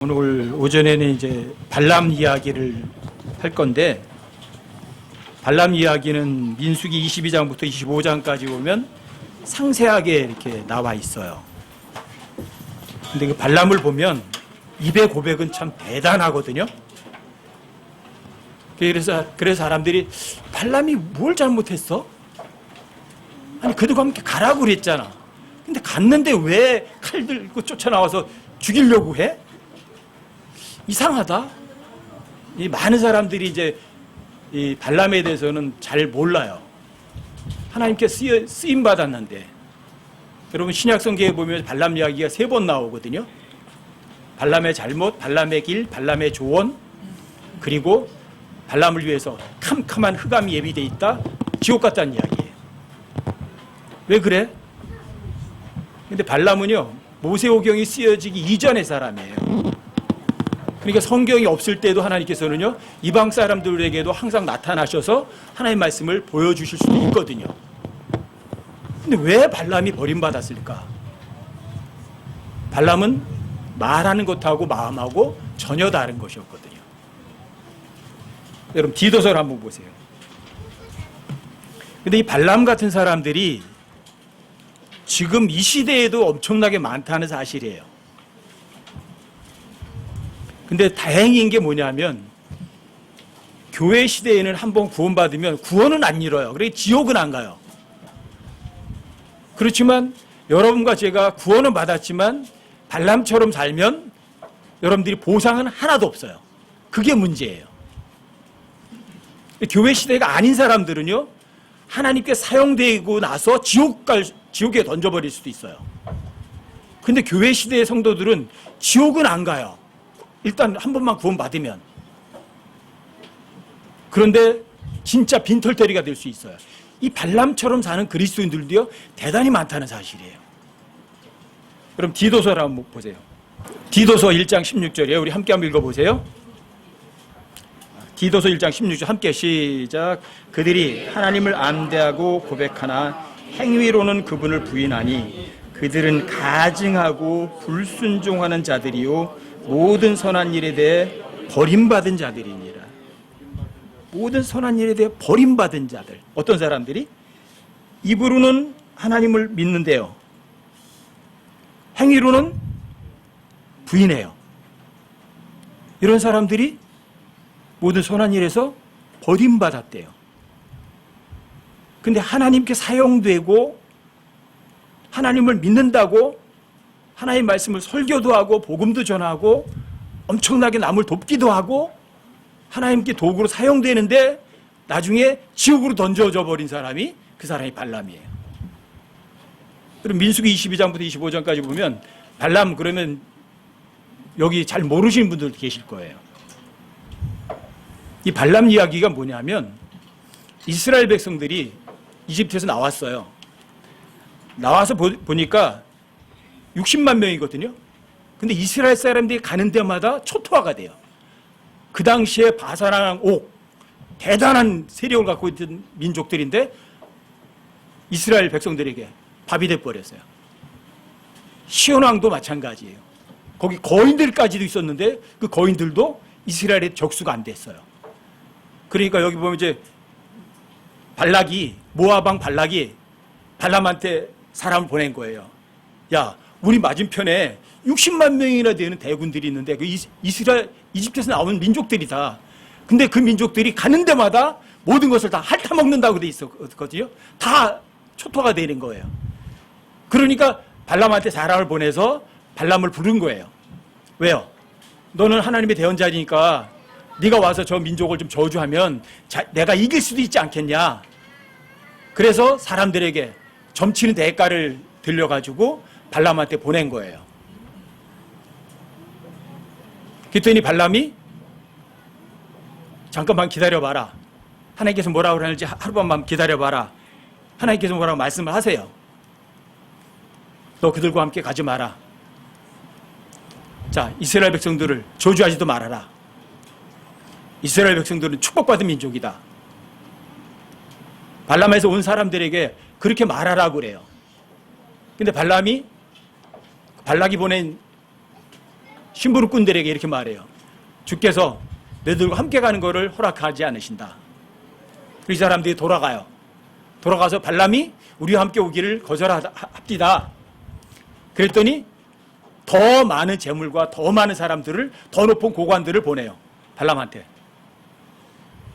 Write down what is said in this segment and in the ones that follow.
오늘 오전에는 이제 발람 이야기를 할 건데, 발람 이야기는 민수기 22장부터 25장까지 보면 상세하게 이렇게 나와 있어요. 근데 그 발람을 보면 입의 고백은 참 대단하거든요. 그래서 사람들이 발람이 뭘 잘못했어? 아니 그들과 함께 가라고 그랬잖아. 근데 갔는데 왜 칼 들고 쫓아나와서 죽이려고 해? 이상하다. 이 많은 사람들이 이제 이 발람에 대해서는 잘 몰라요. 하나님께 쓰임 받았는데, 여러분 신약성경에 보면 발람 이야기가 3번 나오거든요. 발람의 잘못, 발람의 길, 발람의 조언, 그리고 발람을 위해서 캄캄한 흑암이 예비되어 있다, 지옥 같다는 이야기예요. 왜 그래? 근데 발람은요, 모세오경이 쓰여지기 이전의 사람이에요. 그러니까 성경이 없을 때도 하나님께서는요, 이방 사람들에게도 항상 나타나셔서 하나님의 말씀을 보여주실 수도 있거든요. 근데 왜 발람이 버림받았을까? 발람은 말하는 것하고 마음하고 전혀 다른 것이었거든요. 여러분 디도서를 한번 보세요. 근데 이 발람 같은 사람들이 지금 이 시대에도 엄청나게 많다는 사실이에요. 근데 다행인 게 뭐냐면, 교회 시대에는 한번 구원받으면 구원은 안 잃어요. 그러니까 지옥은 안 가요. 그렇지만 여러분과 제가 구원은 받았지만 발람처럼 살면 여러분들이 보상은 하나도 없어요. 그게 문제예요. 교회 시대가 아닌 사람들은요, 하나님께 사용되고 나서 지옥에 던져버릴 수도 있어요. 근데 교회 시대의 성도들은 지옥은 안 가요. 일단 한 번만 구원받으면. 그런데 진짜 빈털터리가 될 수 있어요. 이 발람처럼 사는 그리스도인들도요, 대단히 많다는 사실이에요. 그럼 디도서를 한번 보세요. 디도서 1장 16절이에요. 우리 함께 한번 읽어보세요. 디도서 1장 16절 함께 시작. 그들이 하나님을 암대하고 고백하나 행위로는 그분을 부인하니 그들은 가증하고 불순종하는 자들이요 모든 선한 일에 대해 버림받은 자들이니라. 모든 선한 일에 대해 버림받은 자들. 어떤 사람들이? 입으로는 하나님을 믿는데요, 행위로는 부인해요. 이런 사람들이 모든 선한 일에서 버림받았대요. 근데 하나님께 사용되고 하나님을 믿는다고 하나님의 말씀을 설교도 하고 복음도 전하고 엄청나게 남을 돕기도 하고 하나님께 도구로 사용되는데 나중에 지옥으로 던져져 버린 사람이 그 사람이 발람이에요. 그럼 민수기 22장부터 25장까지 보면 발람, 그러면 여기 잘 모르시는 분들 계실 거예요. 이 발람 이야기가 뭐냐면, 이스라엘 백성들이 이집트에서 나왔어요. 나와서 보니까 60만 명이거든요. 근데 이스라엘 사람들이 가는 데마다 초토화가 돼요. 그 당시에 바사랑 옥, 대단한 세력을 갖고 있던 민족들인데 이스라엘 백성들에게 밥이 돼버렸어요. 시온왕도 마찬가지예요. 거기 거인들까지도 있었는데 그 거인들도 이스라엘의 적수가 안 됐어요. 그러니까 여기 보면 이제 발락이, 모압왕 발락이 발람한테 사람을 보낸 거예요. 야, 우리 맞은편에 60만 명이나 되는 대군들이 있는데 그 이집트에서 나온 민족들이다. 근데 그 민족들이 가는 데마다 모든 것을 다 핥아먹는다고 돼 있었거든요. 다 초토화가 되는 거예요. 그러니까 발람한테 사람을 보내서 발람을 부른 거예요. 왜요? 너는 하나님의 대언자니까 네가 와서 저 민족을 좀 저주하면 내가 이길 수도 있지 않겠냐. 그래서 사람들에게 점치는 대가를 들려가지고 발람한테 보낸 거예요. 그랬더니 발람이 잠깐만 기다려봐라. 하나님께서 뭐라고 하는지 하루밤만 기다려봐라. 하나님께서 뭐라고 말씀을 하세요. 너 그들과 함께 가지 마라. 자, 이스라엘 백성들을 저주하지도 말아라. 이스라엘 백성들은 축복받은 민족이다. 발람에서 온 사람들에게 그렇게 말하라고 그래요. 근데 발락이 보낸 심부름꾼들에게 이렇게 말해요. 주께서 너희들과 함께 가는 것을 허락하지 않으신다. 그 사람들이 돌아가요. 돌아가서 발람이 우리와 함께 오기를 거절합디다. 그랬더니 더 많은 재물과 더 많은 사람들을, 더 높은 고관들을 보내요. 발람한테.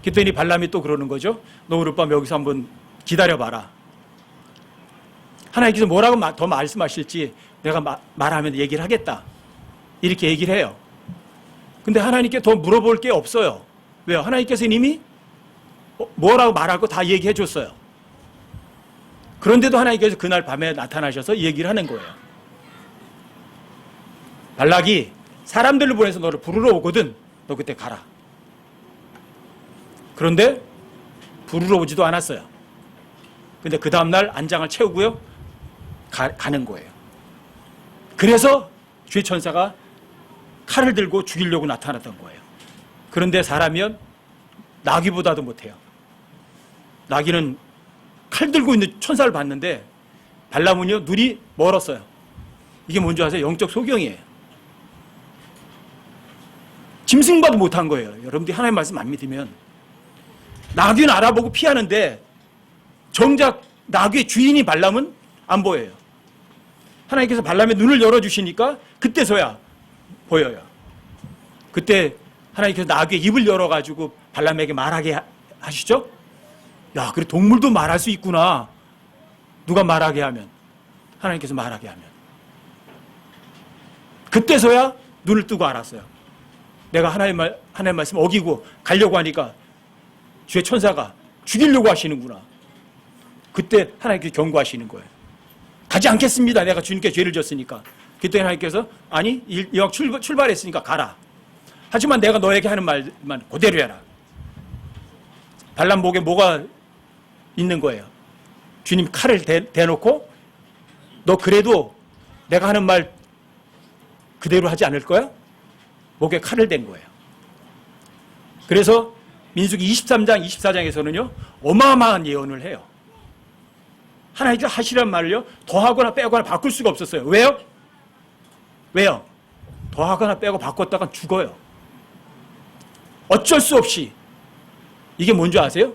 그랬더니 발람이 또 그러는 거죠. 너 오늘 밤 여기서 한번 기다려봐라. 하나님께서 뭐라고 더 말씀하실지 내가 말하면 얘기를 하겠다. 이렇게 얘기를 해요. 근데 하나님께 더 물어볼 게 없어요. 왜요? 하나님께서는 이미 뭐라고 말할 거 다 얘기해 줬어요. 그런데도 하나님께서 그날 밤에 나타나셔서 얘기를 하는 거예요. 발락이 사람들을 보내서 너를 부르러 오거든. 너 그때 가라. 그런데 부르러 오지도 않았어요. 근데 그 다음날 안장을 채우고요. 가는 거예요. 그래서 주의 천사가 칼을 들고 죽이려고 나타났던 거예요. 그런데 사람이면 나귀보다도 못해요. 나귀는 칼 들고 있는 천사를 봤는데 발람은요, 눈이 멀었어요. 이게 뭔지 아세요? 영적 소경이에요. 짐승봐도 못한 거예요. 여러분들이 하나님 말씀 안 믿으면 나귀는 알아보고 피하는데 정작 나귀의 주인이 발람은 안 보여요. 하나님께서 발람의 눈을 열어주시니까 그때서야 보여요. 그때 하나님께서 나귀의 입을 열어가지고 발람에게 말하게 하시죠. 야, 그래 동물도 말할 수 있구나. 누가 말하게 하면? 하나님께서 말하게 하면. 그때서야 눈을 뜨고 알았어요. 내가 하나님 말씀 어기고 가려고 하니까 주의 천사가 죽이려고 하시는구나. 그때 하나님께서 경고하시는 거예요. 가지 않겠습니다. 내가 주님께 죄를 졌으니까. 그때 하나님께서 아니 이왕 출발했으니까 가라. 하지만 내가 너에게 하는 말만 그대로 해라. 발람 목에 뭐가 있는 거예요. 주님 칼을 대놓고 너 그래도 내가 하는 말 그대로 하지 않을 거야? 목에 칼을 댄 거예요. 그래서 민수기 23장, 24장에서는요, 어마어마한 예언을 해요. 하나님께서 하시란 말을요, 더하거나 빼거나 바꿀 수가 없었어요. 왜요? 왜요? 더하거나 빼고 바꿨다가 죽어요. 어쩔 수 없이. 이게 뭔지 아세요?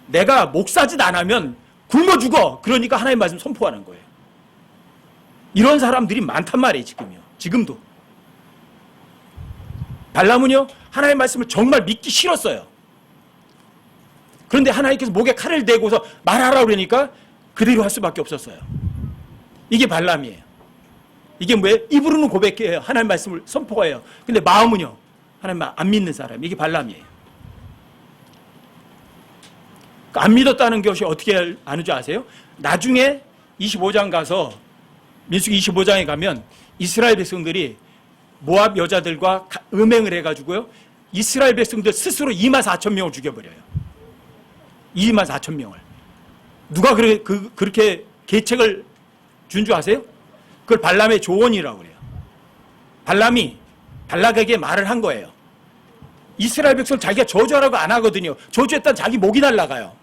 내가 목사짓 안 하면 굶어 죽어. 그러니까 하나님 말씀 선포하는 거예요. 이런 사람들이 많단 말이에요, 지금요. 지금도. 발람은요, 하나님의 말씀을 정말 믿기 싫었어요. 그런데 하나님께서 목에 칼을 대고서 말하라고 그러니까 그대로 할 수밖에 없었어요. 이게 발람이에요. 이게 뭐예요? 입으로는 고백해요. 하나님의 말씀을 선포해요. 근데 마음은요, 하나님 안 믿는 사람. 이게 발람이에요. 안 믿었다는 것이 어떻게 아는 줄 아세요? 나중에 25장 가서, 민수기 25장에 가면 이스라엘 백성들이 모압 여자들과 음행을 해가지고요, 이스라엘 백성들 스스로 24,000명을 죽여버려요. 24,000명을. 누가 그렇게 계책을 준 줄 아세요? 그걸 발람의 조언이라고 그래요. 발람이 발락에게 말을 한 거예요. 이스라엘 백성 자기가 저주하라고 안 하거든요. 저주했다면 자기 목이 날아가요.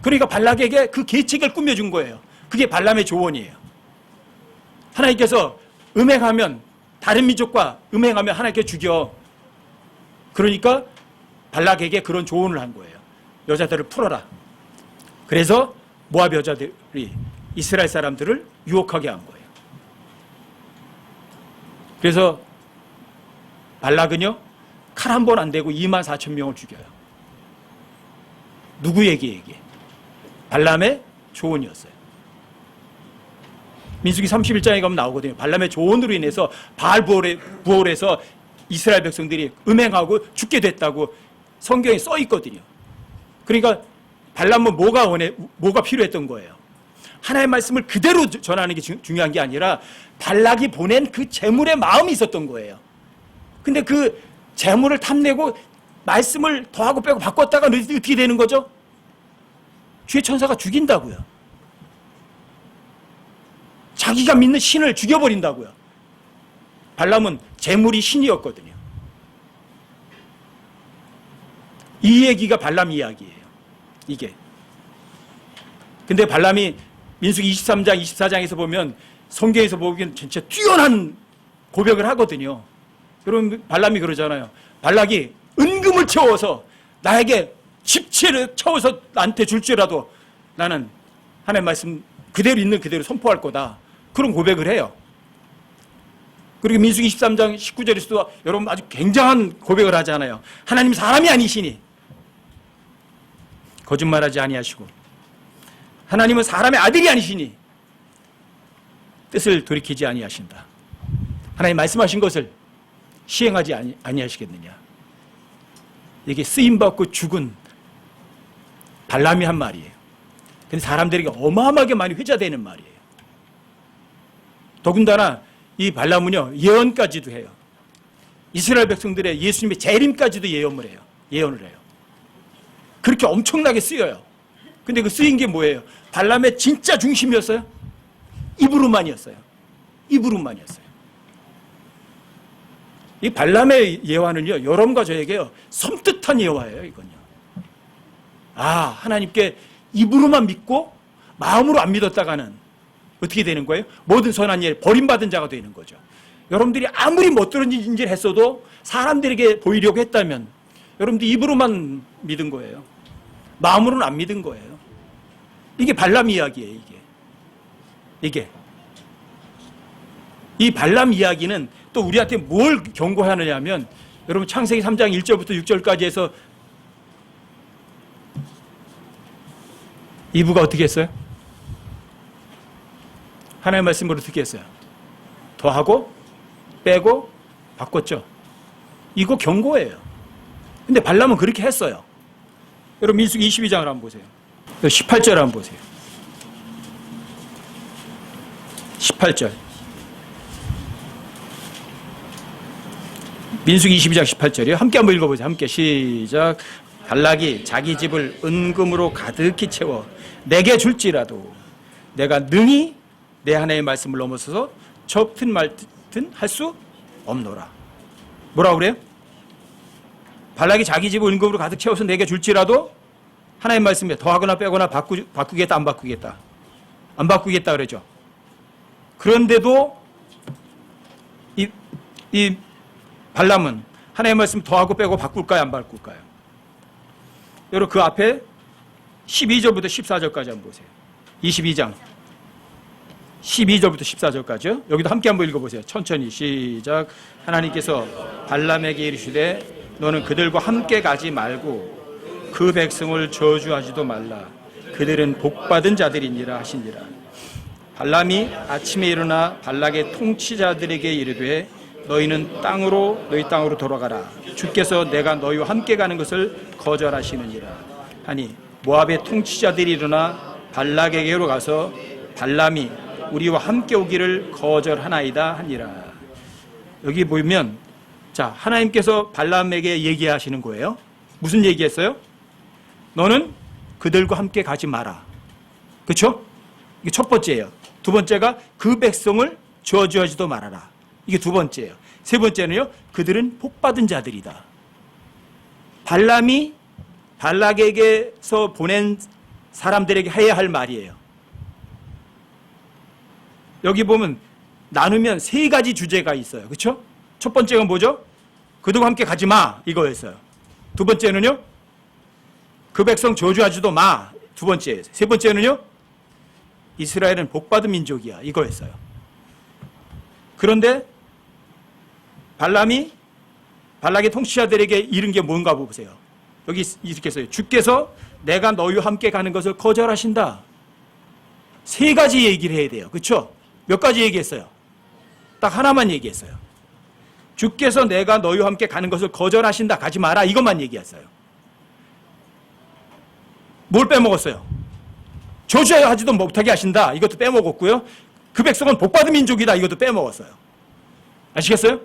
그러니까 발락에게 그 계책을 꾸며준 거예요. 그게 발람의 조언이에요. 하나님께서 음행하면, 다른 민족과 음행하면 하나님께 죽여. 그러니까 발락에게 그런 조언을 한 거예요. 여자들을 풀어라. 그래서 모압 여자들이 이스라엘 사람들을 유혹하게 한 거예요. 그래서 발락은요, 칼 한 번 안 대고 24,000명을 죽여요. 누구에게? 발람의 조언이었어요. 민수기 31장에 가면 나오거든요. 발람의 조언으로 인해서 바알 부월에서 이스라엘 백성들이 음행하고 죽게 됐다고 성경에 써 있거든요. 그러니까 발람은 뭐가 필요했던 거예요? 하나님의 말씀을 그대로 전하는 게 중요한 게 아니라 발락이 보낸 그 재물의 마음이 있었던 거예요. 근데 그 재물을 탐내고 말씀을 더하고 빼고 바꿨다가 어떻게 되는 거죠? 주의 천사가 죽인다고요. 자기가 믿는 신을 죽여버린다고요. 발람은 재물이 신이었거든요. 이 얘기가 발람 이야기예요. 이게. 근데 발람이 민수기 23장, 24장에서 보면 성경에서 보기엔 진짜 뛰어난 고백을 하거든요. 여러분 발람이 그러잖아요. 발락이 은금을 채워서 나에게 집채를 채워서 나한테 줄지라도 나는 하나님 말씀 그대로 있는 그대로 선포할 거다. 그런 고백을 해요. 그리고 민수기 13장 19절에서도 여러분 아주 굉장한 고백을 하잖아요. 하나님 사람이 아니시니 거짓말하지 아니하시고 하나님은 사람의 아들이 아니시니 뜻을 돌이키지 아니하신다. 하나님 말씀하신 것을 시행하지 아니하시겠느냐. 이게 쓰임받고 죽은 발람이 한 말이에요. 근데 사람들에게 어마어마하게 많이 회자되는 말이에요. 더군다나 이 발람은요 예언까지도 해요. 이스라엘 백성들의 예수님의 재림까지도 예언을 해요. 그렇게 엄청나게 쓰여요. 근데 그 쓰인 게 뭐예요? 발람의 진짜 중심이었어요? 입으로만이었어요. 이 발람의 예화는요 여러분과 저에게요 섬뜩한 예화예요. 이건요. 아, 하나님께 입으로만 믿고 마음으로 안 믿었다가는 어떻게 되는 거예요? 모든 선한 일 버림받은 자가 되는 거죠. 여러분들이 아무리 못들은 짓을 했어도 사람들에게 보이려고 했다면 여러분들 입으로만 믿은 거예요. 마음으로는 안 믿은 거예요. 이게 발람 이야기예요. 이게 이 발람 이야기는 또 우리한테 뭘 경고하느냐 하면 여러분 창세기 3장 1절부터 6절까지 해서 이브가 어떻게 했어요? 하나님의 말씀으로 어떻게 했어요? 더하고 빼고 바꿨죠. 이거 경고예요. 근데 발람은 그렇게 했어요. 여러분 민수기 22장을 한번 보세요. 18절 한번 보세요. 18절. 민수기 22장 18절이요. 함께 한번 읽어보세요. 함께 시작. 발락이 자기 집을 은금으로 가득히 채워 내게 줄지라도 내가 능히 내 하나님의 말씀을 넘어서서 접든 말든 할 수 없노라. 뭐라고 그래요? 발락이 자기 집을 은금으로 가득 채워서 내게 줄지라도 하나님의 말씀에 더하거나 빼거나 바꾸겠다 안 바꾸겠다? 안 바꾸겠다 그러죠. 그런데도 이 발람은 하나님의 말씀 더하고 빼고 바꿀까요 안 바꿀까요? 여러분 그 앞에 12절부터 14절까지 한번 보세요. 22장 12절부터 14절까지요. 여기도 함께 한번 읽어보세요. 천천히 시작. 하나님께서 발람에게 이르시되 너는 그들과 함께 가지 말고 그 백성을 저주하지도 말라. 그들은 복받은 자들이니라 하시니라. 발람이 아침에 일어나 발락의 통치자들에게 이르되 너희는 너희 땅으로 돌아가라. 주께서 내가 너희와 함께 가는 것을 거절하시느니라 하니 모압의 통치자들이 일어나 발락에게로 가서 발람이 우리와 함께 오기를 거절하나이다 하니라. 여기 보면 자 하나님께서 발람에게 얘기하시는 거예요. 무슨 얘기했어요? 너는 그들과 함께 가지 마라. 그렇죠? 이게 첫 번째예요. 두 번째가 그 백성을 저주하지도 말아라. 이게 두 번째예요. 세 번째는요. 그들은 복받은 자들이다. 발람이 발락에게서 보낸 사람들에게 해야 할 말이에요. 여기 보면 나누면 세 가지 주제가 있어요. 그렇죠? 첫 번째가 뭐죠? 그들과 함께 가지 마 이거였어요. 두 번째는요. 그 백성 저주하지도 마 두 번째예요. 세 번째는요. 이스라엘은 복받은 민족이야 이거였어요. 그런데 발람이 발락의 통치자들에게 이른 게 뭔가 보세요. 여기 이렇게 써요. 주께서 내가 너희와 함께 가는 것을 거절하신다. 세 가지 얘기를 해야 돼요. 그렇죠? 몇 가지 얘기했어요? 딱 하나만 얘기했어요. 주께서 내가 너희와 함께 가는 것을 거절하신다. 가지 마라. 이것만 얘기했어요. 뭘 빼먹었어요? 저주하지도 못하게 하신다. 이것도 빼먹었고요. 그 백성은 복받은 민족이다. 이것도 빼먹었어요. 아시겠어요?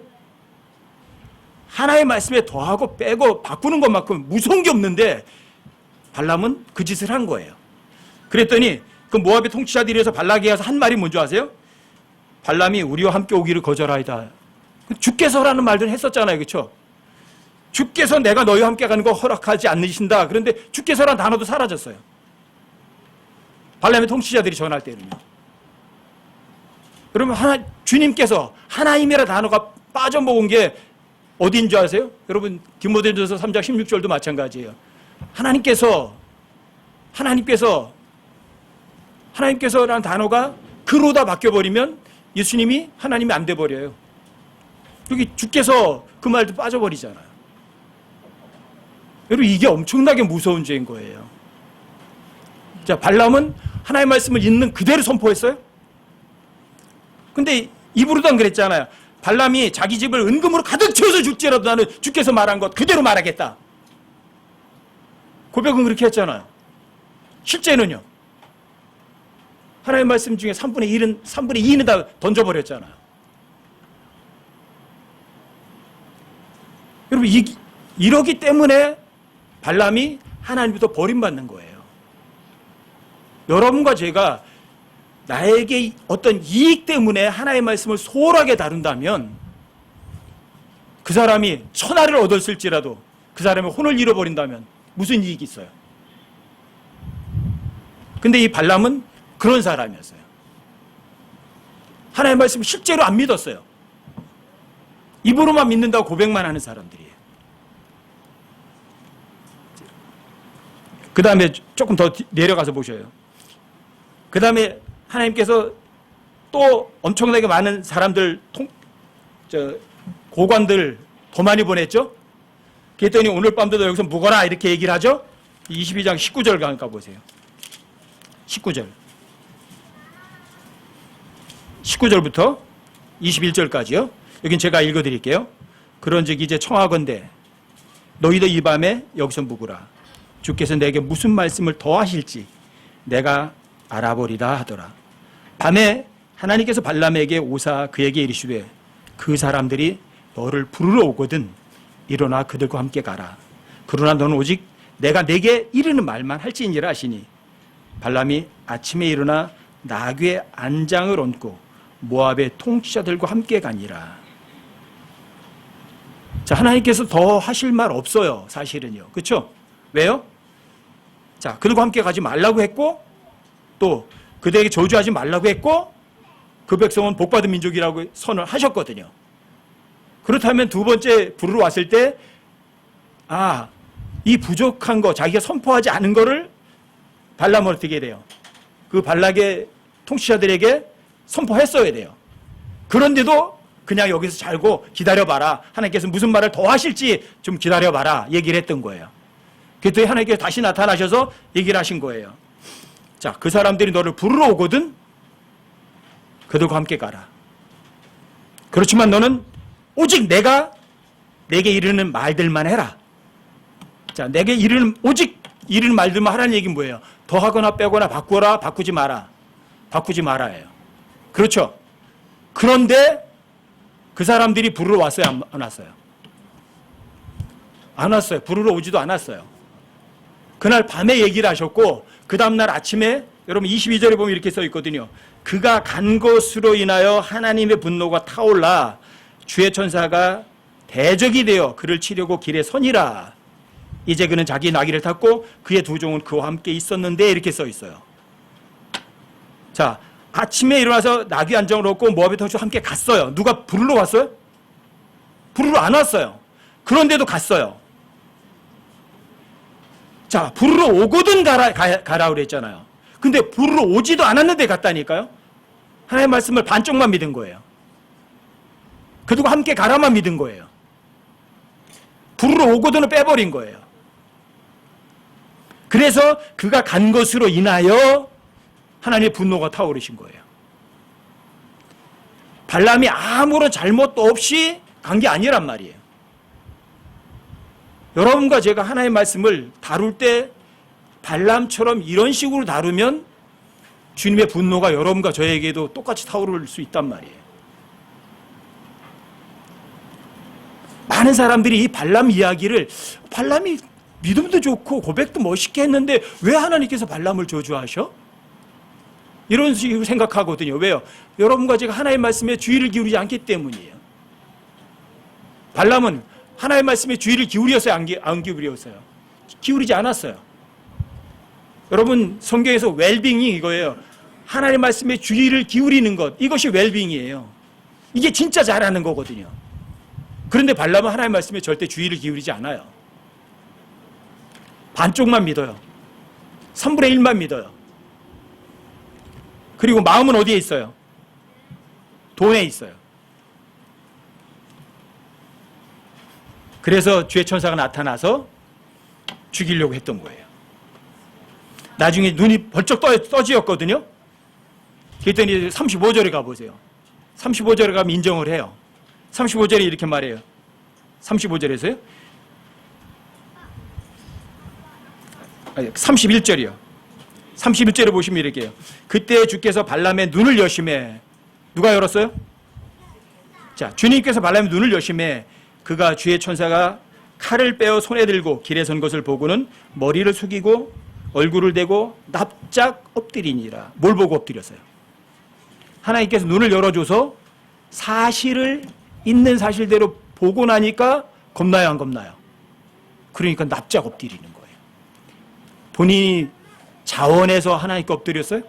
하나의 말씀에 더하고 빼고 바꾸는 것만큼 무서운 게 없는데 발람은 그 짓을 한 거예요. 그랬더니 그 모압의 통치자들이 해서 발락에 가서 한 말이 뭔지 아세요? 발람이 우리와 함께 오기를 거절하이다. 주께서라는 말들 했었잖아요. 그렇죠? 주께서 내가 너희와 함께 가는 거 허락하지 않으신다. 그런데 주께서라는 단어도 사라졌어요. 발람의 통치자들이 전할 때는요. 여러분, 주님께서 하나님이라 단어가 빠져먹은 게 어디인 줄 아세요? 여러분, 디모데전서 3장 16절도 마찬가지예요. 하나님께서라는 단어가 그로다 바뀌어버리면 예수님이 하나님이 안 돼버려요. 여기 주께서 그 말도 빠져버리잖아요. 여러분, 이게 엄청나게 무서운 죄인 거예요. 자, 발람은 하나님의 말씀을 있는 그대로 선포했어요. 근데 입으로도 안 그랬잖아요. 발람이 자기 집을 은금으로 가득 채워서 줄지라도 나는 주께서 말한 것 그대로 말하겠다. 고백은 그렇게 했잖아요. 실제는요, 하나님의 말씀 중에 3분의 2는 다 던져버렸잖아요. 여러분, 이러기 때문에 발람이 하나님부터 버림받는 거예요. 여러분과 제가 나에게 어떤 이익 때문에 하나님의 말씀을 소홀하게 다룬다면 그 사람이 천하를 얻었을지라도 그 사람의 혼을 잃어버린다면 무슨 이익이 있어요? 근데 이 발람은 그런 사람이었어요. 하나님의 말씀을 실제로 안 믿었어요. 입으로만 믿는다고 고백만 하는 사람들이에요. 그 다음에 조금 더 내려가서 보셔요. 그 다음에 하나님께서 또 엄청나게 많은 사람들, 고관들 더 많이 보냈죠? 그랬더니 오늘 밤도 여기서 묵어라 이렇게 얘기를 하죠? 22장 19절 가보세요. 19절부터 21절까지요. 여긴 제가 읽어드릴게요. 그런즉 이제 청하건대 너희도 이 밤에 여기서 묵으라. 주께서 내게 무슨 말씀을 더 하실지 내가 알아보리라 하더라. 밤에 하나님께서 발람에게 오사 그에게 이르시되 그 사람들이 너를 부르러 오거든 일어나 그들과 함께 가라. 그러나 너는 오직 내가 내게 이르는 말만 할지니라 하시니 발람이 아침에 일어나 나귀의 안장을 얹고 모압의 통치자들과 함께 가니라. 자, 하나님께서 더 하실 말 없어요, 사실은요. 그렇죠? 왜요? 자, 그들과 함께 가지 말라고 했고 또 그들에게 저주하지 말라고 했고 그 백성은 복받은 민족이라고 선을 하셨거든요. 그렇다면 두 번째 부르러 왔을 때 이 부족한 거, 자기가 선포하지 않은 거를 발람은 어떻게 해야 돼요? 그 발락의 통치자들에게 선포했어야 돼요. 그런데도 그냥 여기서 잘고 기다려봐라. 하나님께서 무슨 말을 더 하실지 좀 기다려봐라. 얘기를 했던 거예요. 그랬더니 하나님께서 다시 나타나셔서 얘기를 하신 거예요. 자, 그 사람들이 너를 부르러 오거든 그들과 함께 가라. 그렇지만 너는 오직 내가 내게 이르는 말들만 해라. 자, 내게 오직 이르는 말들만 하라는 얘기는 뭐예요? 더하거나 빼거나 바꾸어라, 바꾸지 마라. 바꾸지 말아예요. 그렇죠? 그런데 그 사람들이 부르러 왔어요, 안 왔어요? 안 왔어요. 부르러 오지도 않았어요. 그날 밤에 얘기를 하셨고 그 다음날 아침에 여러분 22절에 보면 이렇게 써 있거든요. 그가 간 것으로 인하여 하나님의 분노가 타올라 주의 천사가 대적이 되어 그를 치려고 길에 서니라. 이제 그는 자기 나귀를 탔고 그의 두 종은 그와 함께 있었는데 이렇게 써 있어요. 자, 아침에 일어나서 나귀 안정을 얻고 모압의 통치와 함께 갔어요. 누가 부르러 왔어요? 부르러 안 왔어요. 그런데도 갔어요. 자, 부르러 오거든 가라 그랬잖아요. 근데 부르러 오지도 않았는데 갔다니까요. 하나님의 말씀을 반쪽만 믿은 거예요. 그들과 함께 가라만 믿은 거예요. 부르러 오거든을 빼버린 거예요. 그래서 그가 간 것으로 인하여 하나님의 분노가 타오르신 거예요. 발람이 아무런 잘못도 없이 간 게 아니란 말이에요. 여러분과 제가 하나님의 말씀을 다룰 때 발람처럼 이런 식으로 다루면 주님의 분노가 여러분과 저에게도 똑같이 타오를 수 있단 말이에요. 많은 사람들이 이 발람 이야기를 발람이 믿음도 좋고 고백도 멋있게 했는데 왜 하나님께서 발람을 저주하셔? 이런 식으로 생각하거든요. 왜요? 여러분과 제가 하나님의 말씀에 주의를 기울이지 않기 때문이에요. 발람은 하나님의 말씀에 주의를 기울였어요? 안 기울였어요? 기울이지 않았어요. 여러분 성경에서 웰빙이 이거예요. 하나님의 말씀에 주의를 기울이는 것, 이것이 웰빙이에요. 이게 진짜 잘하는 거거든요. 그런데 발람은 하나님의 말씀에 절대 주의를 기울이지 않아요. 반쪽만 믿어요. 3분의 1만 믿어요. 그리고 마음은 어디에 있어요? 돈에 있어요. 그래서 주의 천사가 나타나서 죽이려고 했던 거예요. 나중에 눈이 벌쩍 떠지었거든요. 그랬더니 35절에 가보세요. 35절에 가면 인정을 해요. 35절에 이렇게 말해요. 35절에서요. 31절이요. 31절에 보시면 이렇게 해요. 그때 주께서 발람의 눈을 여심해. 누가 열었어요? 자, 주님께서 발람의 눈을 여심해 그가 주의 천사가 칼을 빼어 손에 들고 길에 선 것을 보고는 머리를 숙이고 얼굴을 대고 납작 엎드리니라. 뭘 보고 엎드렸어요? 하나님께서 눈을 열어줘서 사실을 있는 사실대로 보고 나니까 겁나요, 안 겁나요? 그러니까 납작 엎드리는 거예요. 본인이 자원해서 하나님께 엎드렸어요?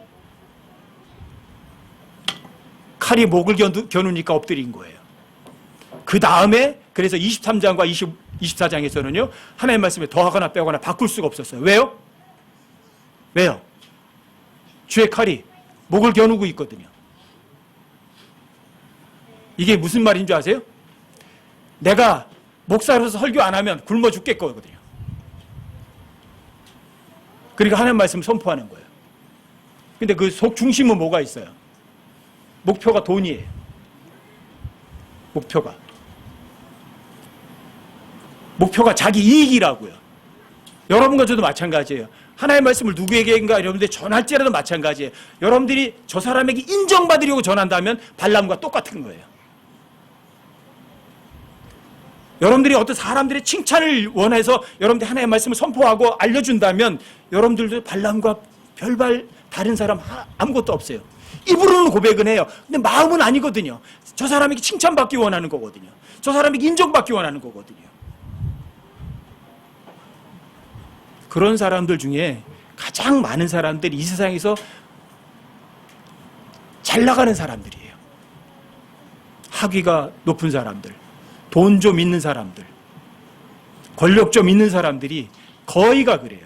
칼이 목을 겨누니까 엎드린 거예요. 그 다음에 그래서 23장과 24장에서는요 하나님의 말씀에 더하거나 빼거나 바꿀 수가 없었어요. 왜요? 왜요? 주의 칼이 목을 겨누고 있거든요. 이게 무슨 말인 줄 아세요? 내가 목사로서 설교 안 하면 굶어 죽겠거든요. 그러니까 하나님 말씀을 선포하는 거예요. 근데 그 속 중심은 뭐가 있어요? 목표가 돈이에요. 목표가 자기 이익이라고요. 여러분과 저도 마찬가지예요. 하나님의 말씀을 누구에게인가 여러분들이 전할지라도 마찬가지예요. 여러분들이 저 사람에게 인정받으려고 전한다면 발람과 똑같은 거예요. 여러분들이 어떤 사람들의 칭찬을 원해서 여러분들이 하나님의 말씀을 선포하고 알려준다면 여러분들도 발람과 별발 다른 사람 아무것도 없어요. 입으로는 고백은 해요. 근데 마음은 아니거든요. 저 사람에게 칭찬받기 원하는 거거든요. 저 사람에게 인정받기 원하는 거거든요. 그런 사람들 중에 가장 많은 사람들이 이 세상에서 잘 나가는 사람들이에요. 학위가 높은 사람들, 돈 좀 있는 사람들, 권력 좀 있는 사람들이 거의가 그래요.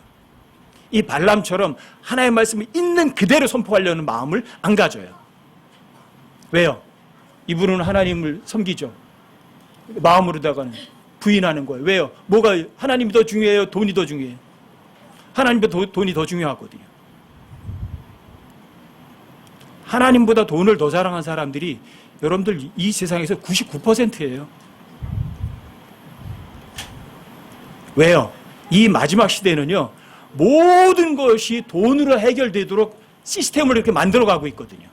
이 발람처럼 하나의 말씀을 있는 그대로 선포하려는 마음을 안 가져요. 왜요? 이분은 하나님을 섬기죠. 마음으로다가는 부인하는 거예요. 왜요? 뭐가 하나님이 더 중요해요? 돈이 더 중요해요? 하나님보다 돈이 더 중요하거든요. 하나님보다 돈을 더 사랑한 사람들이 여러분들 이 세상에서 99%예요. 왜요? 이 마지막 시대는요, 모든 것이 돈으로 해결되도록 시스템을 이렇게 만들어가고 있거든요.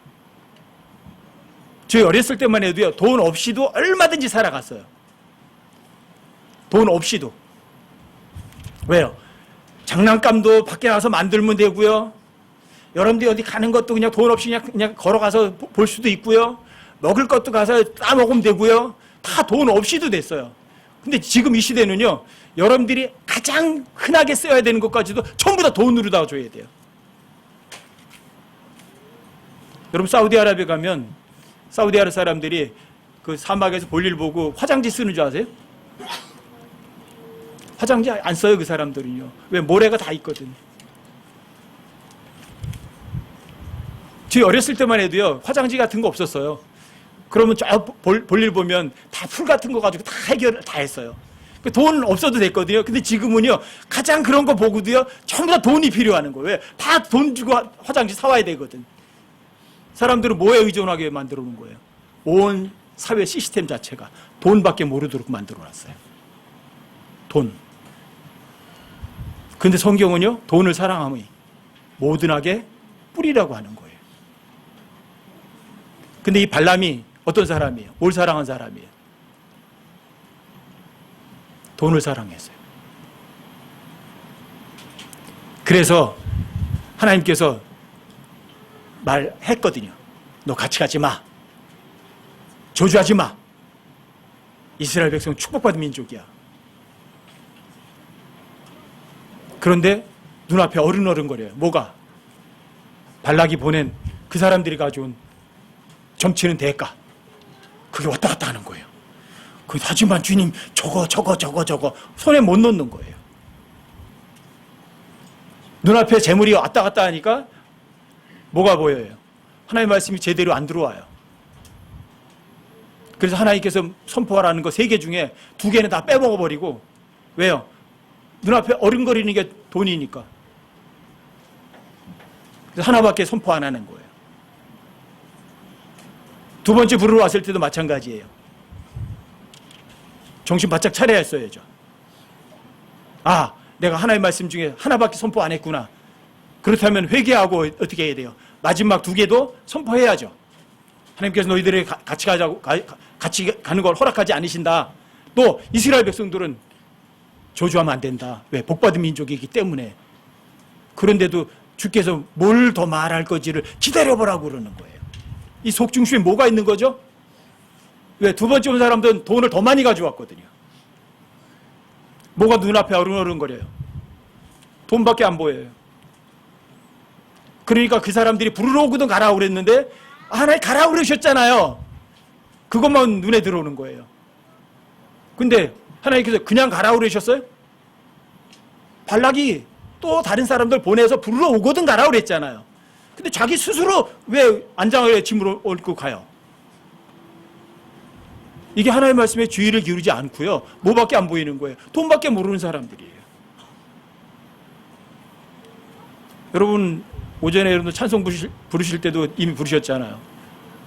저희 어렸을 때만 해도요, 돈 없이도 얼마든지 살아갔어요. 돈 없이도. 왜요? 장난감도 밖에 나가서 만들면 되고요. 여러분들이 어디 가는 것도 그냥 돈 없이 그냥 걸어가서 볼 수도 있고요. 먹을 것도 가서 따 먹으면 되고요. 다 돈 없이도 됐어요. 근데 지금 이 시대는요, 여러분들이 가장 흔하게 써야 되는 것까지도 전부 다 돈으로 다 줘야 돼요. 여러분 사우디아라비아 가면 사우디아라비아 사람들이 그 사막에서 볼일 보고 화장지 쓰는 줄 아세요? 화장지 안 써요, 그 사람들은요. 왜? 모래가 다 있거든. 저희 어렸을 때만 해도요, 화장지 같은 거 없었어요. 그러면 저 볼일 보면 다 풀 같은 거 가지고 다 해결을 다 했어요. 돈 없어도 됐거든요. 근데 지금은요, 가장 그런 거 보고도요, 전부 다 돈이 필요하는 거예요. 왜? 다 돈 주고 화장지 사와야 되거든. 사람들은 뭐에 의존하게 만들어 놓은 거예요? 온 사회 시스템 자체가 돈밖에 모르도록 만들어 놨어요. 돈. 근데 성경은요, 돈을 사랑함이 모든 악의 뿌리라고 하는 거예요. 근데 이 발람이 어떤 사람이에요? 뭘 사랑한 사람이에요? 돈을 사랑했어요. 그래서 하나님께서 말했거든요. 너 같이 가지 마. 저주하지 마. 이스라엘 백성은 축복받은 민족이야. 그런데 눈앞에 어른어른거려요. 뭐가? 발락이 보낸 그 사람들이 가져온 점치는 대가, 그게 왔다 갔다 하는 거예요. 하지만 주님, 저거 손에 못 넣는 거예요. 눈앞에 재물이 왔다 갔다 하니까 뭐가 보여요? 하나님의 말씀이 제대로 안 들어와요. 그래서 하나님께서 선포하라는 거 3개 중에 2개는 다 빼먹어버리고, 왜요? 눈앞에 어른거리는 게 돈이니까. 그래서 하나밖에 선포 안 하는 거예요. 2번째 부르러 왔을 때도 마찬가지예요. 정신 바짝 차려야 했어야죠. 아, 내가 하나님의 말씀 중에 하나밖에 선포 안 했구나. 그렇다면 회개하고 어떻게 해야 돼요? 마지막 2개도 선포해야죠. 하나님께서 너희들이 같이 가는 걸 허락하지 않으신다. 또 이스라엘 백성들은 저주하면 안 된다. 왜? 복받은 민족이기 때문에. 그런데도 주께서 뭘 더 말할 건지를 기다려보라고 그러는 거예요. 이 속중심에 뭐가 있는 거죠? 왜? 2번째 온 사람들은 돈을 더 많이 가져왔거든요. 뭐가 눈앞에 어른거려요? 돈밖에 안 보여요. 그러니까 그 사람들이 부르러 오거든 가라고 그랬는데, 하나님 가라고 그러셨잖아요. 그것만 눈에 들어오는 거예요. 근데 하나님께서 그냥 가라고 그러셨어요? 발락이 또 다른 사람들 보내서 부르러 오거든 가라고 그랬잖아요. 근데 자기 스스로 왜 안장을 짐으로 싣고 가요? 이게 하나님의 말씀에 주의를 기울이지 않고요. 뭐밖에 안 보이는 거예요? 돈밖에 모르는 사람들이에요. 여러분, 오전에 여러분들 찬송 부르실 때도 이미 부르셨잖아요.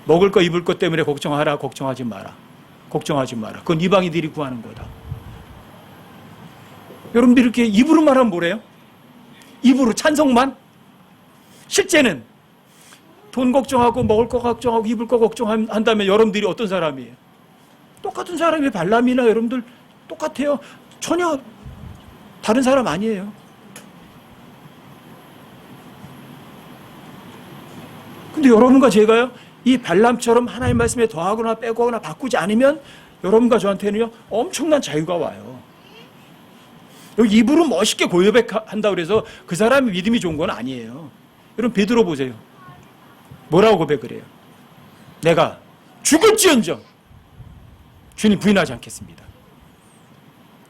먹을 거 입을 것 때문에 걱정하라, 걱정하지 마라. 걱정하지 마라. 그건 이방인들이 구하는 거다. 여러분들 이렇게 입으로 말하면 뭐래요? 입으로 찬송만? 실제는 돈 걱정하고 먹을 거 걱정하고 입을 거 걱정한다면 여러분들이 어떤 사람이에요? 똑같은 사람이 발람이나 여러분들 똑같아요. 전혀 다른 사람 아니에요. 근데 여러분과 제가요, 이 발람처럼 하나님의 말씀에 더하거나 빼거나 바꾸지 않으면 여러분과 저한테는요, 엄청난 자유가 와요. 여기 입으로 멋있게 고백한다고 그래서 그 사람의 믿음이 좋은 건 아니에요. 여러분, 베드로 보세요. 뭐라고 고백을 해요? 내가 죽을지언정 주님 부인하지 않겠습니다.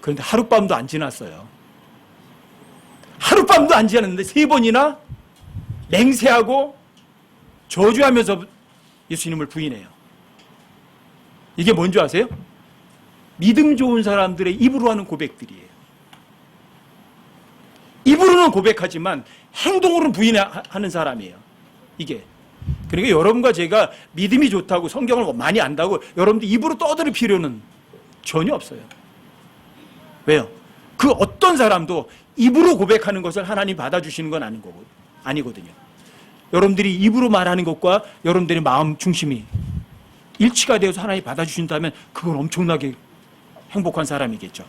그런데 하룻밤도 안 지났어요. 하룻밤도 안 지났는데 3번이나 맹세하고 저주하면서 예수님을 부인해요. 이게 뭔지 아세요? 믿음 좋은 사람들의 입으로 하는 고백들이에요. 입으로는 고백하지만 행동으로는 부인하는 사람이에요. 이게. 그러니까 여러분과 제가 믿음이 좋다고 성경을 많이 안다고 여러분들 입으로 떠들 필요는 전혀 없어요. 왜요? 그 어떤 사람도 입으로 고백하는 것을 하나님 받아주시는 건 아니거든요. 여러분들이 입으로 말하는 것과 여러분들의 마음 중심이 일치가 되어서 하나님 받아주신다면 그건 엄청나게 행복한 사람이겠죠.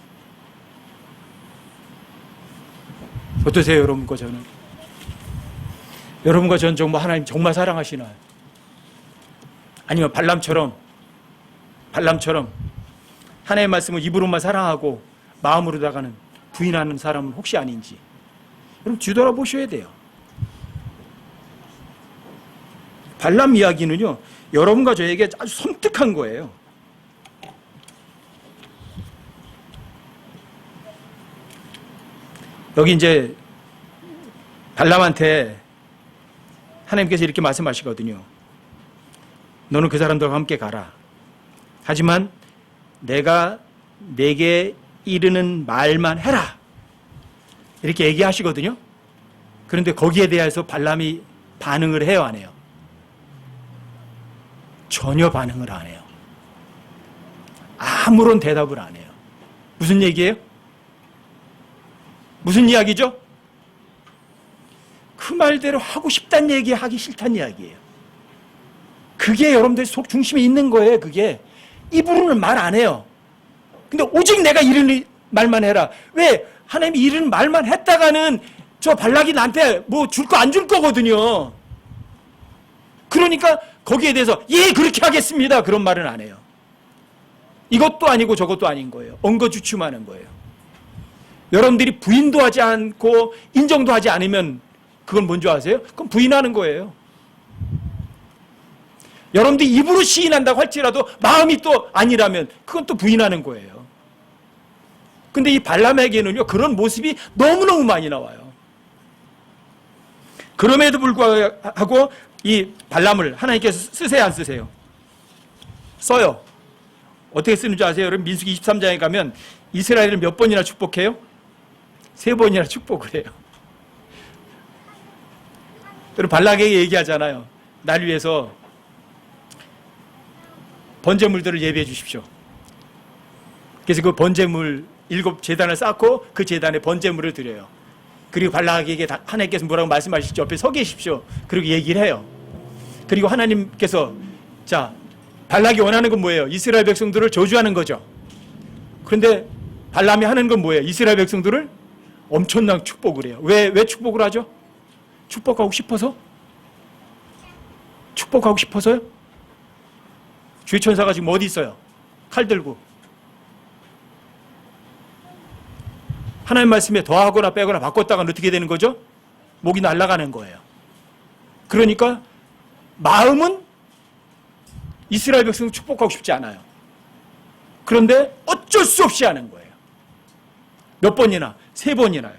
어떠세요, 여러분과 저는? 여러분과 저는 정말 하나님 정말 사랑하시나요? 아니면 발람처럼 하나님의 말씀을 입으로만 사랑하고 마음으로다가는 부인하는 사람은 혹시 아닌지 여러분 뒤돌아보셔야 돼요. 발람 이야기는요, 여러분과 저에게 아주 섬뜩한 거예요. 여기 이제 발람한테 하나님께서 이렇게 말씀하시거든요. 너는 그 사람들과 함께 가라. 하지만 내가 내게 이르는 말만 해라. 이렇게 얘기하시거든요. 그런데 거기에 대해서 발람이 반응을 해요, 안 해요? 전혀 반응을 안 해요. 아무런 대답을 안 해요. 무슨 얘기예요? 무슨 이야기죠? 그 말대로 하고 싶다는 얘기, 하기 싫다는 이야기예요. 그게 여러분들 속 중심에 있는 거예요. 그게 입으로는 말 안 해요. 근데 오직 내가 이르는 말만 해라. 왜? 하나님이 이르는 말만 했다가는 저 발락이 나한테 뭐 줄 거 안 줄 거거든요. 그러니까 거기에 대해서 예 그렇게 하겠습니다 그런 말은 안 해요. 이것도 아니고 저것도 아닌 거예요. 엉거주춤하는 거예요. 여러분들이 부인도 하지 않고 인정도 하지 않으면 그건 뭔지 아세요? 그건 부인하는 거예요. 여러분들이 입으로 시인한다고 할지라도 마음이 또 아니라면 그건 또 부인하는 거예요. 근데 이 발람에게는요, 그런 모습이 너무너무 많이 나와요. 그럼에도 불구하고 이 발람을 하나님께서 쓰세요, 안 쓰세요? 써요. 어떻게 쓰는 줄 아세요? 여러분, 민수기 23장에 가면 이스라엘을 몇 번이나 축복해요? 3번이나 축복을 해요. 여러분, 발락에게 얘기하잖아요. 날 위해서 번제물들을 예배해 주십시오. 그래서 그 번제물 7제단을 쌓고 그 제단에 번제물을 드려요. 그리고 발락에게 하나님께서 뭐라고 말씀하실지 옆에 서 계십시오. 그리고 얘기를 해요. 그리고 하나님께서, 자, 발락이 원하는 건 뭐예요? 이스라엘 백성들을 저주하는 거죠. 그런데 발람이 하는 건 뭐예요? 이스라엘 백성들을 엄청난 축복을 해요. 왜 축복을 하죠? 축복하고 싶어서? 축복하고 싶어서요? 주의 천사가 지금 어디 있어요? 칼 들고. 하나님 말씀에 더하거나 빼거나 바꿨다가는 어떻게 되는 거죠? 목이 날아가는 거예요. 그러니까 마음은 이스라엘 백성을 축복하고 싶지 않아요. 그런데 어쩔 수 없이 하는 거예요. 몇 번이나? 3번이나요.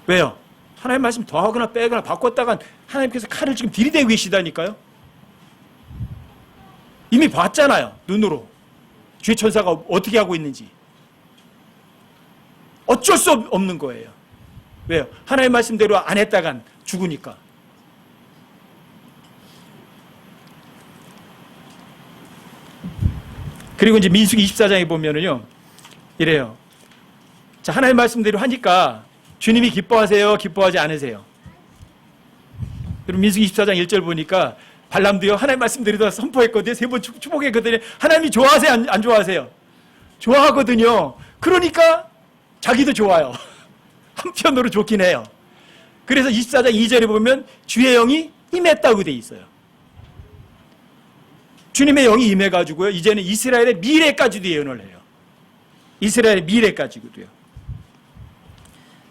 왜요? 하나님 말씀 더하거나 빼거나 바꿨다간 하나님께서 칼을 지금 들이대고 계시다니까요. 이미 봤잖아요. 눈으로. 주의 천사가 어떻게 하고 있는지. 어쩔 수 없는 거예요. 왜요? 하나님 말씀대로 안 했다간 죽으니까. 그리고 이제 민수기 24장에 보면은요, 이래요. 자, 하나님 말씀대로 하니까 주님이 기뻐하세요? 기뻐하지 않으세요? 그리고 민수기 24장 1절 보니까 발람도요, 하나님 말씀대로 선포했거든요. 3번 축복했거든요. 하나님이 좋아하세요? 안 좋아하세요? 좋아하거든요. 그러니까 자기도 좋아요. 한편으로 좋긴 해요. 그래서 24장 2절에 보면 주의 영이 임했다고 돼 있어요. 주님의 영이 임해가지고요, 이제는 이스라엘의 미래까지도 예언을 해요. 이스라엘의 미래까지도요.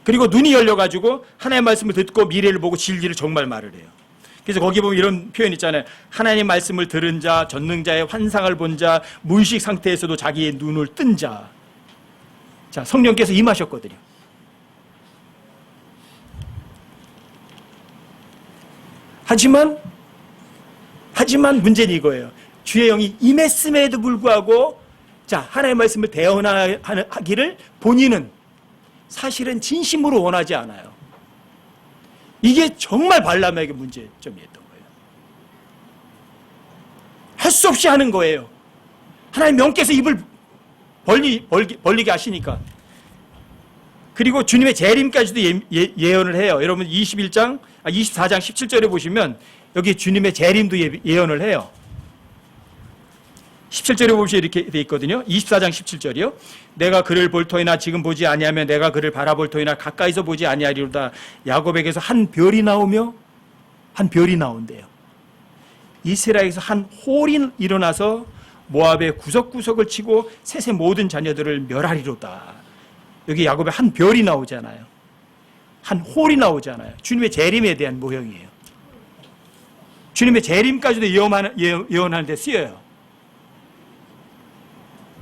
그리고 눈이 열려가지고 하나님의 말씀을 듣고 미래를 보고 진리를 정말 말을 해요. 그래서 거기 보면 이런 표현 있잖아요. 하나님 말씀을 들은 자, 전능자의 환상을 본 자, 무의식 상태에서도 자기의 눈을 뜬 자. 자, 성령께서 임하셨거든요. 하지만 문제는 이거예요. 주의 영이 임했음에도 불구하고, 자, 하나님의 말씀을 대언하기를 본인은 사실은 진심으로 원하지 않아요. 이게 정말 발람에게 문제점이었던 거예요. 할 수 없이 하는 거예요. 하나님 명께서 입을 벌리게 하시니까. 그리고 주님의 재림까지도 예언을 해요. 여러분 24장 17절에 보시면 여기 주님의 재림도 예언을 해요. 17절에 보시면 이렇게 돼 있거든요. 24장 17절이요. 내가 그를 볼 터이나 지금 보지 아니하면 내가 그를 바라볼 터이나 가까이서 보지 아니하리로다. 야곱에게서 한 별이 나오며 한 별이 나온대요. 이스라엘에서 한 홀이 일어나서 모압의 구석구석을 치고 셋의 모든 자녀들을 멸하리로다. 여기 야곱에 한 별이 나오잖아요. 한 홀이 나오잖아요. 주님의 재림에 대한 모형이에요. 주님의 재림까지도 예언하는 데 쓰여요.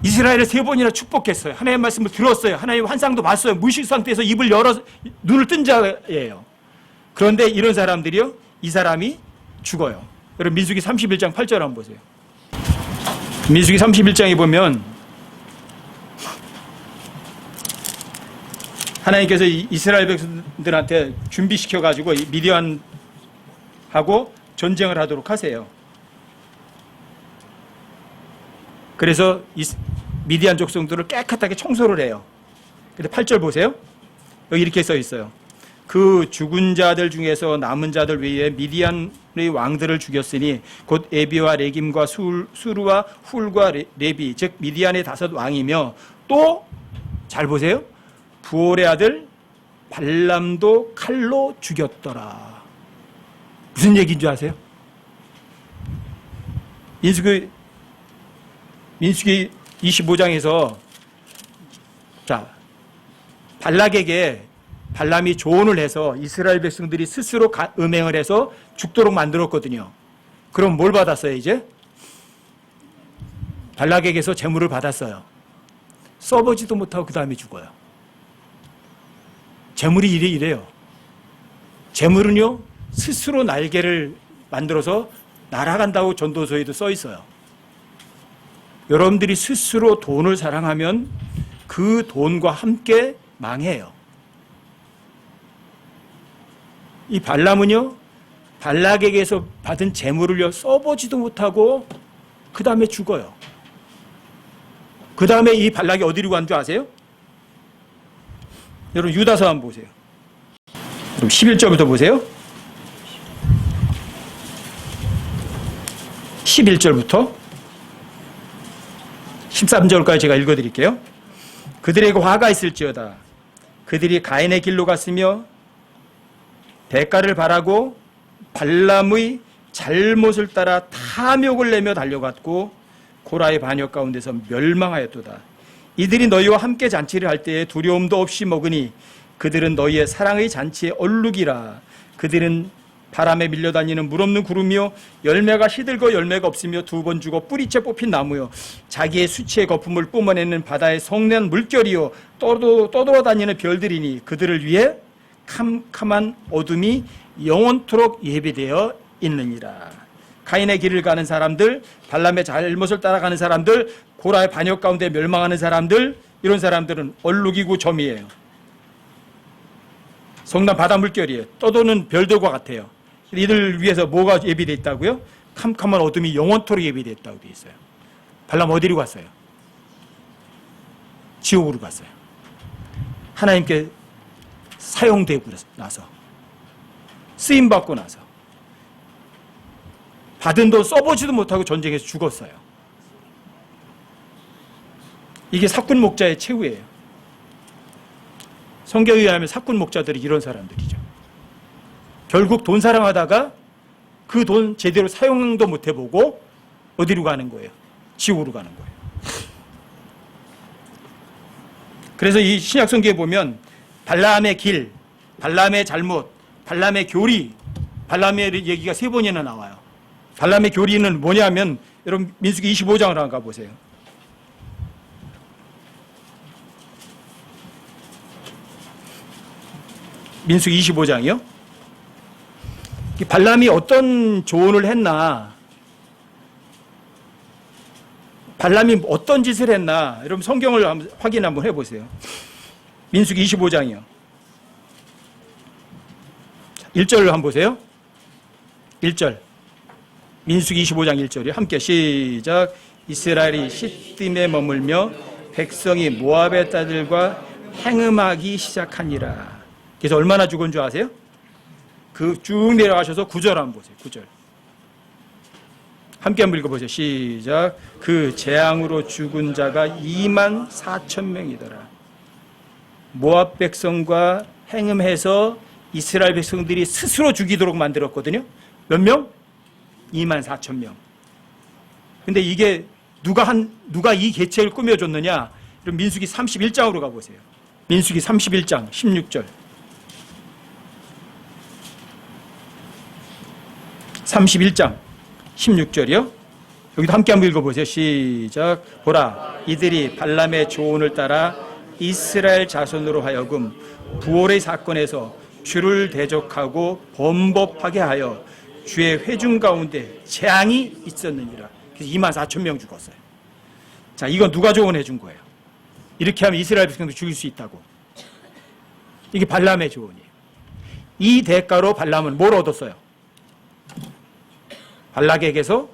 이스라엘을 3번이나 축복했어요. 하나님의 말씀을 들었어요. 하나님의 환상도 봤어요. 무의식 상태에서 입을 열어 눈을 뜬 자예요. 그런데 이런 사람들이요, 이 사람이 죽어요. 여러분 민수기 31장 8절 한번 보세요. 민수기 31장에 보면 하나님께서 이스라엘 백성들한테 준비시켜가지고 미디안하고 전쟁을 하도록 하세요. 그래서 미디안 족속들을 깨끗하게 청소를 해요. 근데 8절 보세요. 여기 이렇게 써 있어요. 그 죽은 자들 중에서 남은 자들 외에 미디안의 왕들을 죽였으니 곧 에비와 레김과 수르와 훌과 레비, 즉 미디안의 5 왕이며 또 잘 보세요. 부올의 아들 발람도 칼로 죽였더라. 무슨 얘기인 줄 아세요? 민수기 25장에서 자, 발락에게 발람이 조언을 해서 이스라엘 백성들이 스스로 음행을 해서 죽도록 만들었거든요. 그럼 뭘 받았어요 이제? 발락에게서 재물을 받았어요. 써보지도 못하고 그 다음에 죽어요. 재물이 이래요. 재물은요 스스로 날개를 만들어서 날아간다고 전도서에도 써 있어요. 여러분들이 스스로 돈을 사랑하면 그 돈과 함께 망해요. 이 발람은요 발락에게서 받은 재물을요 써보지도 못하고 그 다음에 죽어요. 그 다음에 이 발락이 어디로 간 줄 아세요? 여러분 유다서 한번 보세요. 그럼 11절부터 보세요. 11절부터 13절까지 제가 읽어드릴게요. 그들에게 화가 있을지어다. 그들이 가인의 길로 갔으며 대가를 바라고 발람의 잘못을 따라 탐욕을 내며 달려갔고 고라의 반역 가운데서 멸망하였도다. 이들이 너희와 함께 잔치를 할 때에 두려움도 없이 먹으니 그들은 너희의 사랑의 잔치의 얼룩이라. 그들은 바람에 밀려다니는 물 없는 구름이요 열매가 시들고 열매가 없으며 두 번 죽어 뿌리째 뽑힌 나무요 자기의 수치의 거품을 뿜어내는 바다의 성난 물결이요 떠돌아다니는 별들이니 그들을 위해 캄캄한 어둠이 영원토록 예비되어 있느니라. 가인의 길을 가는 사람들, 발람의 잘못을 따라가는 사람들, 고라의 반역 가운데 멸망하는 사람들, 이런 사람들은 얼룩이고 점이에요. 성난 바다 물결이에요. 떠도는 별들과 같아요. 이들 위해서 뭐가 예비되어 있다고요? 캄캄한 어둠이 영원토록 예비되어 있다고 되어 있어요. 발람 어디로 갔어요? 지옥으로 갔어요. 하나님께 사용되고 나서, 쓰임받고 나서 받은 돈 써보지도 못하고 전쟁에서 죽었어요. 이게 사꾼 목자의 최후예요. 성경에 의하면 사꾼 목자들이 이런 사람들이죠. 결국 돈 사랑하다가 그 돈 제대로 사용도 못 해보고 어디로 가는 거예요? 지옥으로 가는 거예요. 그래서 이 신약 성경에 보면 발람의 길, 발람의 잘못, 발람의 교리, 발람의 얘기가 3번이나 나와요. 발람의 교리는 뭐냐면 여러분 민수기 25장을 한번 가보세요. 민수기 25장이요. 발람이 어떤 조언을 했나, 발람이 어떤 짓을 했나, 여러분 성경을 확인 한번 해보세요. 민수기 25장이요. 1절을 한번 보세요. 1절. 민수기 25장 1절이요. 함께 시작. 이스라엘이 시딤에 머물며 백성이 모압의 딸들과 행음하기 시작하니라. 그래서 얼마나 죽은 줄 아세요? 그 쭉 내려가셔서 9절 한번 보세요. 9절. 함께 한번 읽어보세요. 시작. 그 재앙으로 죽은 자가 24,000명이더라. 모압 백성과 행음해서 이스라엘 백성들이 스스로 죽이도록 만들었거든요. 몇 명? 24,000명. 근데 이게 누가 이 계책을 꾸며줬느냐? 그럼 민수기 31장으로 가보세요. 민수기 31장 16절. 31장 16절이요. 여기도 함께 한번 읽어보세요. 시작. 보라, 이들이 발람의 조언을 따라 이스라엘 자손으로 하여금 부올의 사건에서 주를 대적하고 범법하게 하여 주의 회중 가운데 재앙이 있었느니라. 그래서 24,000명 죽었어요. 자, 이건 누가 조언해 준 거예요? 이렇게 하면 이스라엘 백성도 죽일 수 있다고. 이게 발람의 조언이에요. 이 대가로 발람은 뭘 얻었어요? 발락에게서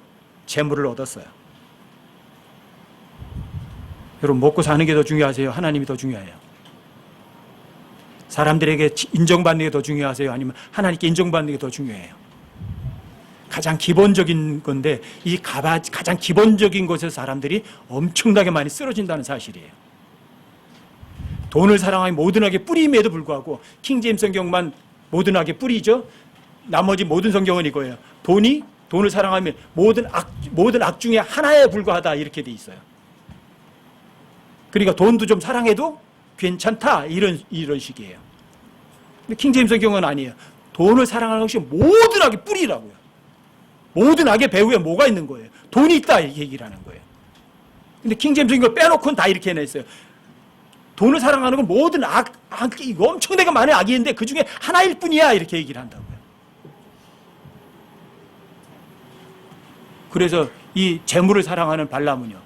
재물을 얻었어요. 여러분, 먹고 사는 게 더 중요하세요? 하나님이 더 중요해요? 사람들에게 인정받는 게 더 중요하세요? 아니면 하나님께 인정받는 게 더 중요해요? 가장 기본적인 건데 이 가장 기본적인 것에서 사람들이 엄청나게 많이 쓰러진다는 사실이에요. 돈을 사랑하면 모든 악의 뿌림에도 불구하고 킹제임스 성경만 모든 악의 뿌리죠. 나머지 모든 성경은 이거예요. 돈을 사랑하면 모든 악 중에 하나에 불과하다, 이렇게 돼 있어요. 그러니까 돈도 좀 사랑해도 괜찮다, 이런 식이에요. 근데 킹제임스 성경은 아니에요. 돈을 사랑하는 것이 모든 악의 뿌리라고요. 모든 악의 배후에 뭐가 있는 거예요? 돈이 있다, 이 얘기를 하는 거예요. 근데 킹제임스 성경을 빼놓고는 다 이렇게 해냈어요. 돈을 사랑하는 건 모든 악이 엄청나게 많은 악이 있는데 그 중에 하나일 뿐이야, 이렇게 얘기를 한다고요. 그래서 이 재물을 사랑하는 발람은요,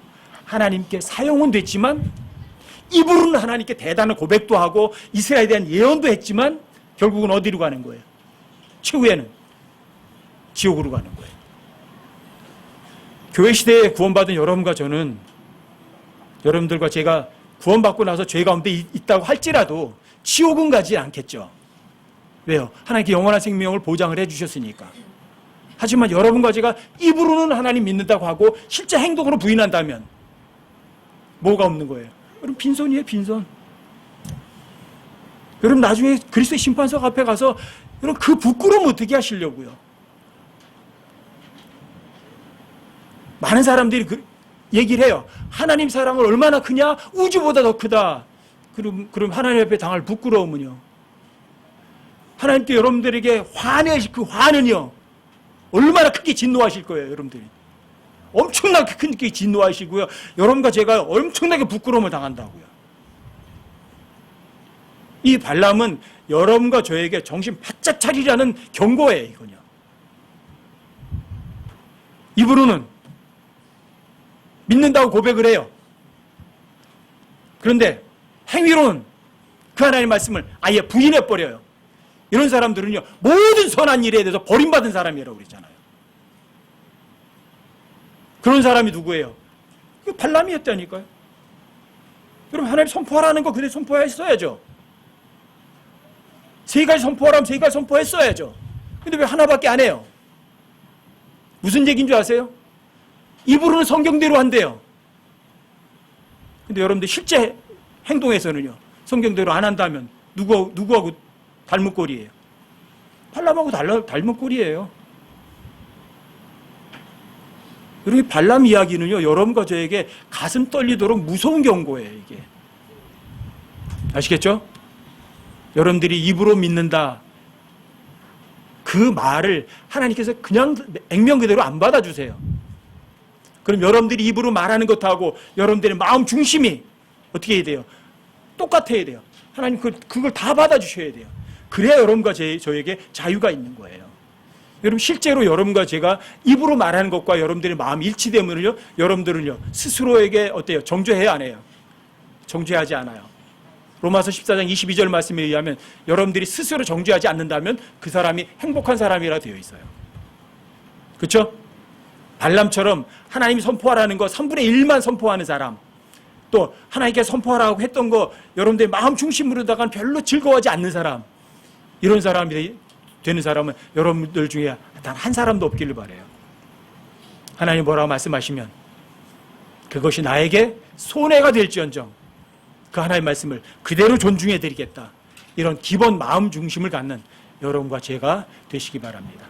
하나님께 사용은 됐지만 입으로는 하나님께 대단한 고백도 하고 이스라엘에 대한 예언도 했지만 결국은 어디로 가는 거예요? 최후에는 지옥으로 가는 거예요. 교회 시대에 구원받은 여러분과 저는, 여러분들과 제가 구원받고 나서 죄 가운데 있다고 할지라도 지옥은 가지 않겠죠. 왜요? 하나님께 영원한 생명을 보장을 해주셨으니까. 하지만 여러분과 제가 입으로는 하나님 믿는다고 하고 실제 행동으로 부인한다면 뭐가 없는 거예요? 여러분, 빈손이에요, 빈손. 여러분, 나중에 그리스도의 심판석 앞에 가서 여러분 그 부끄러움 어떻게 하시려고요? 많은 사람들이 얘기를 해요. 하나님 사랑은 얼마나 크냐? 우주보다 더 크다. 그럼 하나님 앞에 당할 부끄러움은요? 하나님께 여러분들에게 그 화는요, 얼마나 크게 진노하실 거예요, 여러분들이. 엄청나게 크게 진노하시고요. 여러분과 제가 엄청나게 부끄러움을 당한다고요. 이 발람은 여러분과 저에게 정신 바짝 차리라는 경고예요, 이건요. 입으로는 믿는다고 고백을 해요. 그런데 행위로는 그 하나님의 말씀을 아예 부인해버려요. 이런 사람들은요, 모든 선한 일에 대해서 버림받은 사람이라고 그랬잖아요. 그런 사람이 누구예요? 발람이었다니까요. 그럼 하나님 선포하라는 거 그대로 선포했어야죠. 세 가지 선포하라면 세 가지 선포했어야죠. 근데 왜 하나밖에 안 해요? 무슨 얘기인 줄 아세요? 입으로는 성경대로 한대요. 근데 여러분들 실제 행동에서는요, 성경대로 안 한다면 누구하고 닮은 꼴이에요? 발람하고 닮은 꼴이에요. 여러분, 발람 이야기는요, 여러분과 저에게 가슴 떨리도록 무서운 경고예요, 이게. 아시겠죠? 여러분들이 입으로 믿는다, 그 말을 하나님께서 그냥 액면 그대로 안 받아주세요. 그럼 여러분들이 입으로 말하는 것하고 여러분들의 마음 중심이 어떻게 해야 돼요? 똑같아야 돼요. 하나님 그걸 다 받아주셔야 돼요. 그래야 여러분과 저에게 자유가 있는 거예요. 여러분, 실제로 여러분과 제가 입으로 말하는 것과 여러분들의 마음이 일치되면요, 여러분들은요, 스스로에게 어때요? 정죄해야 안 해요? 정죄하지 않아요. 로마서 14장 22절 말씀에 의하면 여러분들이 스스로 정죄하지 않는다면 그 사람이 행복한 사람이라 되어 있어요. 그렇죠? 발람처럼 하나님이 선포하라는 거 3분의 1만 선포하는 사람, 또 하나님께 선포하라고 했던 거 여러분들의 마음 중심으로다가 별로 즐거워하지 않는 사람, 이런 사람이 되는 사람은 여러분들 중에 단 한 사람도 없기를 바라요. 하나님 뭐라고 말씀하시면 그것이 나에게 손해가 될지언정 그 하나님의 말씀을 그대로 존중해 드리겠다. 이런 기본 마음 중심을 갖는 여러분과 제가 되시기 바랍니다.